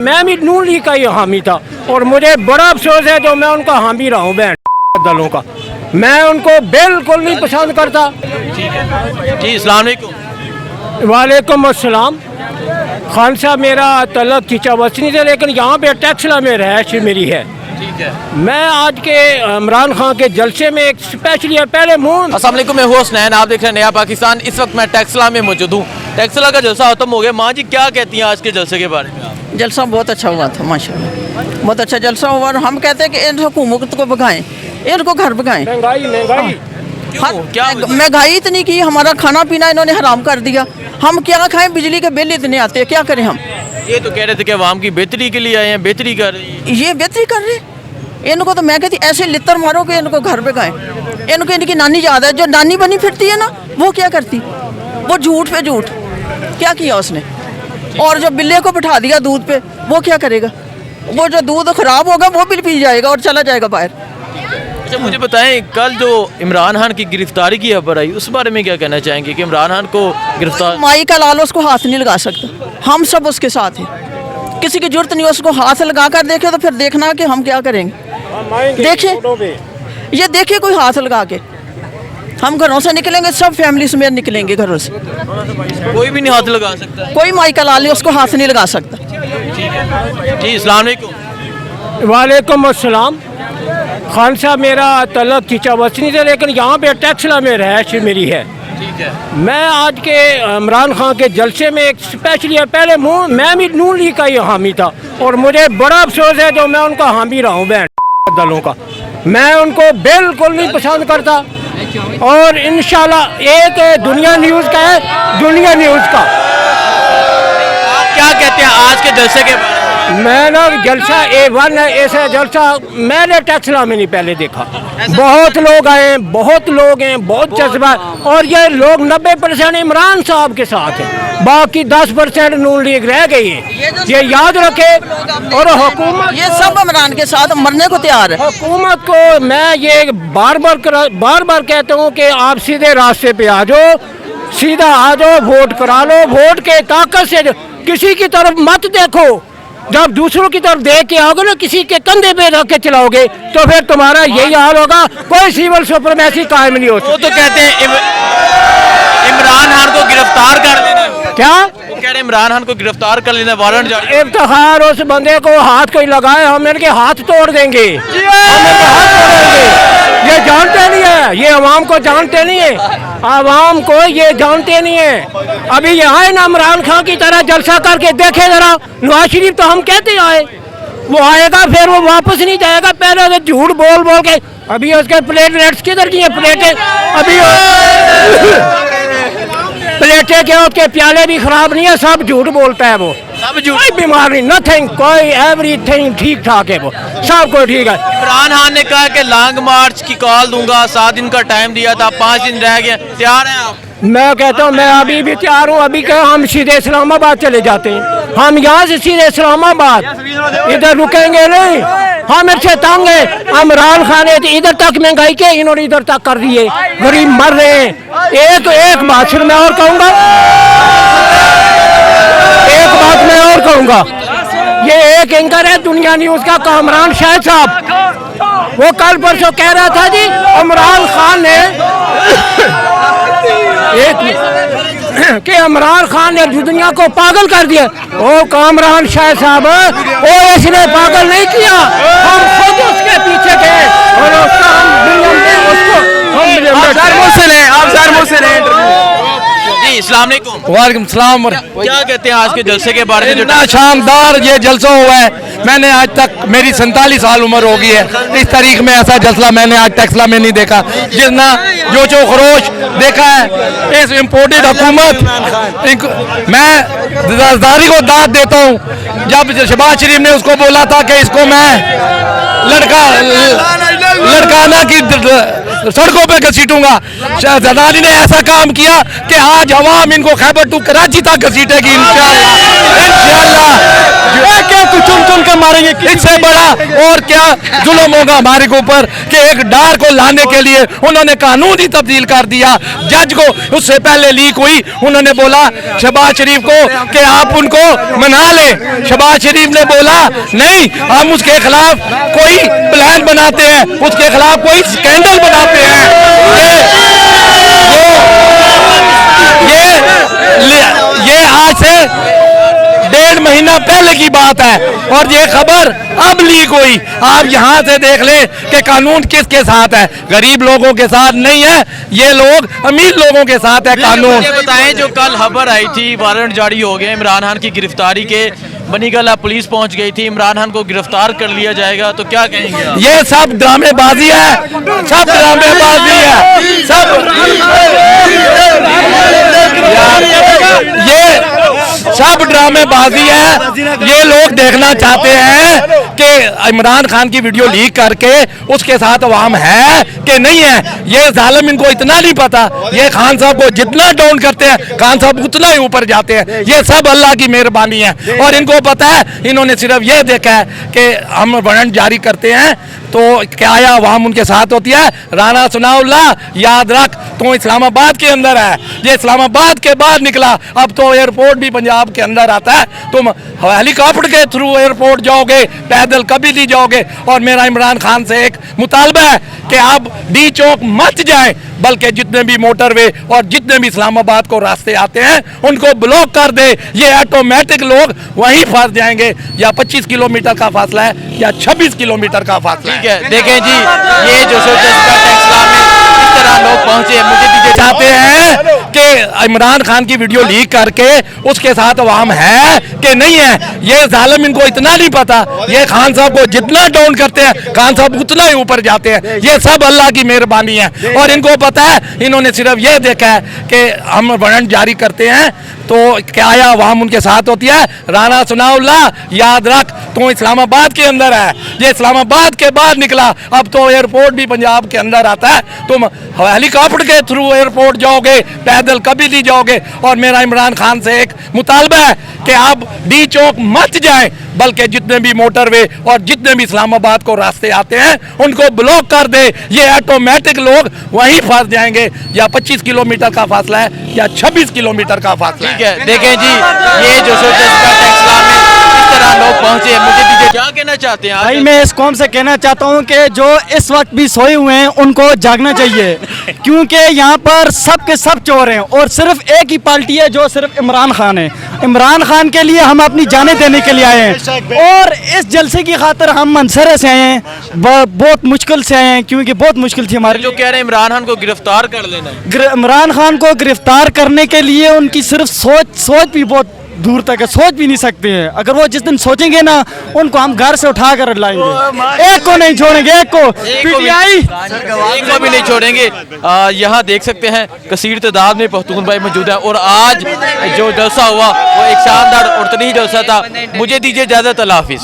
मैं भी नून लीग का ही हामी था और मुझे बड़ा अफसोस है जो मैं उनका हामी रहा हूँ बहन दलों का। मैं उनको बिल्कुल नहीं पसंद करता। जी अस्सलाम वालेकुम। वालेकुम अस्सलाम। खान साहब मेरा तलक खींचा वसनी से, लेकिन यहाँ पे टैक्सला में रहायश मेरी है। ठीक है। मैं आज के इमरान खान के जलसे में एक स्पेशली पहले मुँह अस्सलाम वालेकुम, मैं हूँ हसनैन, आप देख रहे हैं नया पाकिस्तान। इस वक्त मैं टैक्सला में मौजूद हूँ। टैक्सला का जलसा खत्म हो गया। माँ जी क्या कहती हैं आज के जलसे के बारे में? जलसा बहुत अच्छा हुआ था माशाल्लाह, बहुत अच्छा जलसा हुआ। और हम कहते हैं कि इन हुकूमत को भगाएं, इनको घर भगाएं। महंगाई क्या महंगाई इतनी की, हमारा खाना पीना इन्होंने हराम कर दिया। हम क्या खाएं, बिजली के बिल इतने आते हैं, क्या करें हम? ये तो कह रहे थे कि अवाम की बेहतरी के लिए आए हैं, बेहतरी कर रही है। ये बेहतरी कर रहे, इनको तो मैं कहती ऐसे लित्तर मारो कि इनको घर भगाएं। इनको इनकी नानी याद है, जो नानी बनी फिरती है ना, वो क्या करती, वो झूठ पे झूठ क्या किया उसने। और जो बिल्ले को बिठा दिया दूध पे, वो क्या करेगा? वो जो दूध खराब होगा वो भी पी जाएगा और चला जाएगा बाहर। अच्छा मुझे बताएं, कल जो इमरान खान की गिरफ्तारी की खबर आई, उस बारे में क्या कहना चाहेंगे कि इमरान खान को गिरफ्तार? माई का लाल उसको हाथ नहीं लगा सकता, हम सब उसके साथ हैं। किसी की जरूरत नहीं उसको हाथ लगा कर देखे तो फिर देखना कि हम क्या करेंगे। देखिए ये देखिए, कोई हाथ लगा के हम घरों से निकलेंगे, सब फैमिली समेत निकलेंगे घरों से। कोई भी नहीं हाथ लगा सकता। कोई माई का लाल उसको हाथ नहीं लगा सकता। जी अस्सलाम वालेकुम। वालेकुम अस्सलाम। खान साहब मेरा तलक खींचा वसनी से, लेकिन यहाँ पे टैक्सला में रहायश मेरी है। ठीक है। मैं आज के इमरान खान के जलसे में एक स्पेशली पहले मुँह मैं भी नून लीग का ही हामी था और मुझे बड़ा अफसोस है जो मैं उनका हामी रहा हूँ बहन दलों का। मैं उनको बिल्कुल नहीं पसंद करता। और इंशाल्लाह एक दुनिया न्यूज़ का है, दुनिया न्यूज़ का। आप क्या कहते हैं आज के जलसे के बारे में? मैं ना जलसा A1 है, ऐसा जलसा मैंने टैक्सला में नहीं पहले देखा। बहुत लोग आए, बहुत लोग हैं, बहुत जज्बा। और ये लोग 90% इमरान साहब के साथ हैं, बाकी 10% नून लीग रह गई है, ये याद रखे। और हुकूमत ये सब इमरान के साथ मरने को तैयार है। हुकूमत को मैं ये बार बार कहता हूँ कि आप सीधे रास्ते पे आ जाओ, सीधा आ जाओ, वोट करा लो। वोट के ताकत से किसी की तरफ मत देखो। जब दूसरों की तरफ देख के आओगे ना, किसी के कंधे पे रख के चलाओगे, तो फिर तुम्हारा यही हाल होगा। कोई सिविल सुपरमेसी कायम नहीं हो सकती। वो तो कहते हैं इमरान खान को गिरफ्तार कर लेना। क्या वो कह रहे हैं इमरान खान को गिरफ्तार कर लेना, वारंट जारी। इफ्तिखार उस बंदे को हाथ कोई लगाए, हम इनके हाथ तोड़ देंगे, हम इनके हाथ तोड़ेंगे। ये जानते नहीं है, ये अवाम को जानते नहीं है, आवाम को ये जानते नहीं है। अभी ये आए ना इमरान खान की तरह जलसा करके देखे जरा। नवाज शरीफ तो हम कहते आए, वो आएगा फिर वो वापस नहीं जाएगा। पहले तो झूठ बोल बोल के, अभी उसके प्लेटलेट्स किधर की हैं? प्लेटें अभी प्लेटें क्या, उसके प्याले भी खराब नहीं है, सब झूठ बोलता है वो। सब झूठ। कोई बीमार नहीं, नथिंग, कोई एवरीथिंग ठीक ठाक है, वो सब को ठीक है। इमरान खान ने कहा कि लॉन्ग मार्च की कॉल दूंगा, 7 दिन का टाइम दिया था, 5 दिन रह गए, तैयार हैं आप? मैं कहता हूँ मैं अभी भी तैयार हूँ। अभी क्या, हम सीधे इस्लामाबाद चले जाते हैं, हम यहाँ से सीधे इस्लामाबाद, इधर रुकेंगे नहीं। हम इससे तंग है। इमरान खान ने इधर तक महंगाई के, इन्होंने इधर तक कर दिए, गरीब मर रहे हैं। एक बात फिर मैं और कहूँगा, एक बात मैं और कहूँगा, ये एक एंकर है दुनिया न्यूज़ का कामरान शाहिद साहब, वो कल परसों कह रहा था जी इमरान खान ने कि इमरान खान ने दुनिया को पागल कर दिया। ओ कामरान शाह साहब, ओ इसने पागल नहीं किया, हम खुद उसके पीछे गए और उसका जी अस्सलाम वालेकुम। वालेकुम सलाम। क्या कहते हैं आज के जलसे के बारे में? जो इतना शानदार ये जलसा हुआ है, मैंने आज तक, मेरी 47 साल उम्र हो गई है, इस तारीख में ऐसा जलसा मैंने आज टैक्सला में नहीं देखा। जितना जोशो खरोश देखा है इस इम्पोर्टेड हुकूमत। मैं जरदारी को दाद देता हूँ। जब शहबाज शरीफ ने उसको बोला था कि इसको मैं लड़काना की सड़कों पे घसीटूंगा, जरदारी ने ऐसा काम किया कि आज अवाम इनको खैबर टू कराची तक घसीटेगी इंशाअल्लाह। चुन चुन के मारेंगे, इससे बड़ा और क्या जुल्म होगा हमारे ऊपर कि एक डार को लाने के लिए उन्होंने कानून ही तब्दील कर दिया। जज को उससे पहले लीक हुई, उन्होंने बोला शहबाज शरीफ को कि आप उनको मना लें। शहबाज शरीफ ने बोला नहीं, हम उसके खिलाफ कोई प्लान बनाते हैं, उसके खिलाफ कोई स्कैंडल बनाते हैं। ये आज से 1.5 महीना पहले की बात है और ये खबर अब लीक हुई। आप यहाँ से देख लें कि कानून किसके साथ है, गरीब लोगों के साथ नहीं है, ये लोग अमीर लोगों के साथ है कानून। मुझे बताएं, जो कल खबर आई थी वारंट जारी हो गए इमरान खान की गिरफ्तारी के, बनीगला पुलिस पहुंच गई थी, इमरान खान को गिरफ्तार कर लिया जाएगा, तो क्या कहेंगे आप? ये सब ड्रामेबाजी है, सब ड्रामेबाजी है, सब ये सब ड्रामेबाजी है। ये लोग देखना चाहते हैं कि इमरान खान की वीडियो लीक करके उसके साथ अवाम है कि नहीं है। ये जालिम इनको इतना नहीं पता, ये खान साहब को जितना डाउन करते हैं खान साहब उतना ही ऊपर जाते हैं। ये सब अल्लाह की मेहरबानी है और इनको पता है, इन्होंने सिर्फ ये देखा है कि हम वारंट जारी करते हैं तो क्या आया अवाम उनके साथ होती है। राना सनाउल्लाह याद रख, तो इस्लामाबाद के अंदर है, ये इस्लामाबाद के बाद निकला, अब तो एयरपोर्ट भी पंजाब के अंदर आता है। तुम हेलीकॉप्टर के थ्रू एयरपोर्ट जाओगे, पैदल कभी नहीं जाओगे। और मेरा इमरान खान से एक मुतालबा है कि आप डी चौक मत जाएं, बल्कि जितने भी मोटरवे और जितने भी इस्लामाबाद को रास्ते आते हैं उनको ब्लॉक कर दे। ये ऑटोमेटिक लोग वहीं फंस जाएंगे। या 25 किलोमीटर का फासला है या 26 किलोमीटर का फासला है। ठीक है, देखें जी, ये जो जज्बा टेक्सला में इस तरह लोग पहुंचे, मुझे भी चाहते हैं कि इमरान खान की वीडियो लीक करके उसके साथ अवाम है कि नहीं है। ये जालिम इनको इतना नहीं पता, ये खान साहब को जितना डाउन करते हैं खान साहब उतना ही ऊपर जाते हैं। ये सब अल्लाह की मेहरबानी है और इनको पता है, इन्होंने सिर्फ ये देखा है कि हम वारंट जारी करते हैं तो क्या आया अवाम उनके साथ होती है। राना सनाउल्लाह याद रख, तो इस्लामाबाद के अंदर है, ये इस्लामाबाद के बाद निकला, अब तो एयरपोर्ट भी पंजाब के अंदर आता है। तुम हेलीकॉप्टर के थ्रू एयरपोर्ट जाओगे, पैदल कभी नहीं जाओगे। और मेरा इमरान खान से एक मुतालबा है कि आप डी चौक मत जाएं, बल्कि जितने भी मोटरवे और जितने भी इस्लामाबाद को रास्ते आते हैं उनको ब्लॉक कर दे। ये ऑटोमेटिक लोग वहीं फंस जाएंगे। या 25 किलोमीटर का फासला है या 26 किलोमीटर का फासला है। ठीक है, देखें जी, ये जो जज्बा टेक्सला में इस तरह लोग पहुंचे, मुझे भी क्या कहना चाहते हैं भाई? मैं इस कौम से कहना चाहता हूं कि जो इस वक्त भी सोए हुए हैं उनको जागना चाहिए, क्योंकि यहाँ पर सब के सब चोर हैं और सिर्फ एक ही पार्टी है जो सिर्फ इमरान खान है। इमरान खान के लिए हम अपनी जानें देने के लिए आए हैं और इस जलसे की खातिर हम मनसरे से आए हैं, बहुत मुश्किल से आए हैं, क्योंकि बहुत मुश्किल थी हमारे। जो कह रहे हैं इमरान खान को गिरफ्तार कर लेना, इमरान खान को गिरफ्तार करने के लिए उनकी सिर्फ सोच भी बहुत दूर तक है, सोच भी नहीं सकते हैं। अगर वो जिस दिन सोचेंगे ना, उनको हम घर से उठा कर लाएंगे, एक को नहीं छोड़ेंगे, एक को भी नहीं छोड़ेंगे। यहाँ देख सकते हैं कसीर तादाद में पख्तून भाई मौजूद है और आज जो जलसा हुआ वो एक शानदार और तरीह जलसा था। मुझे दीजिए इजाज़त, अल्लाह हाफिज़।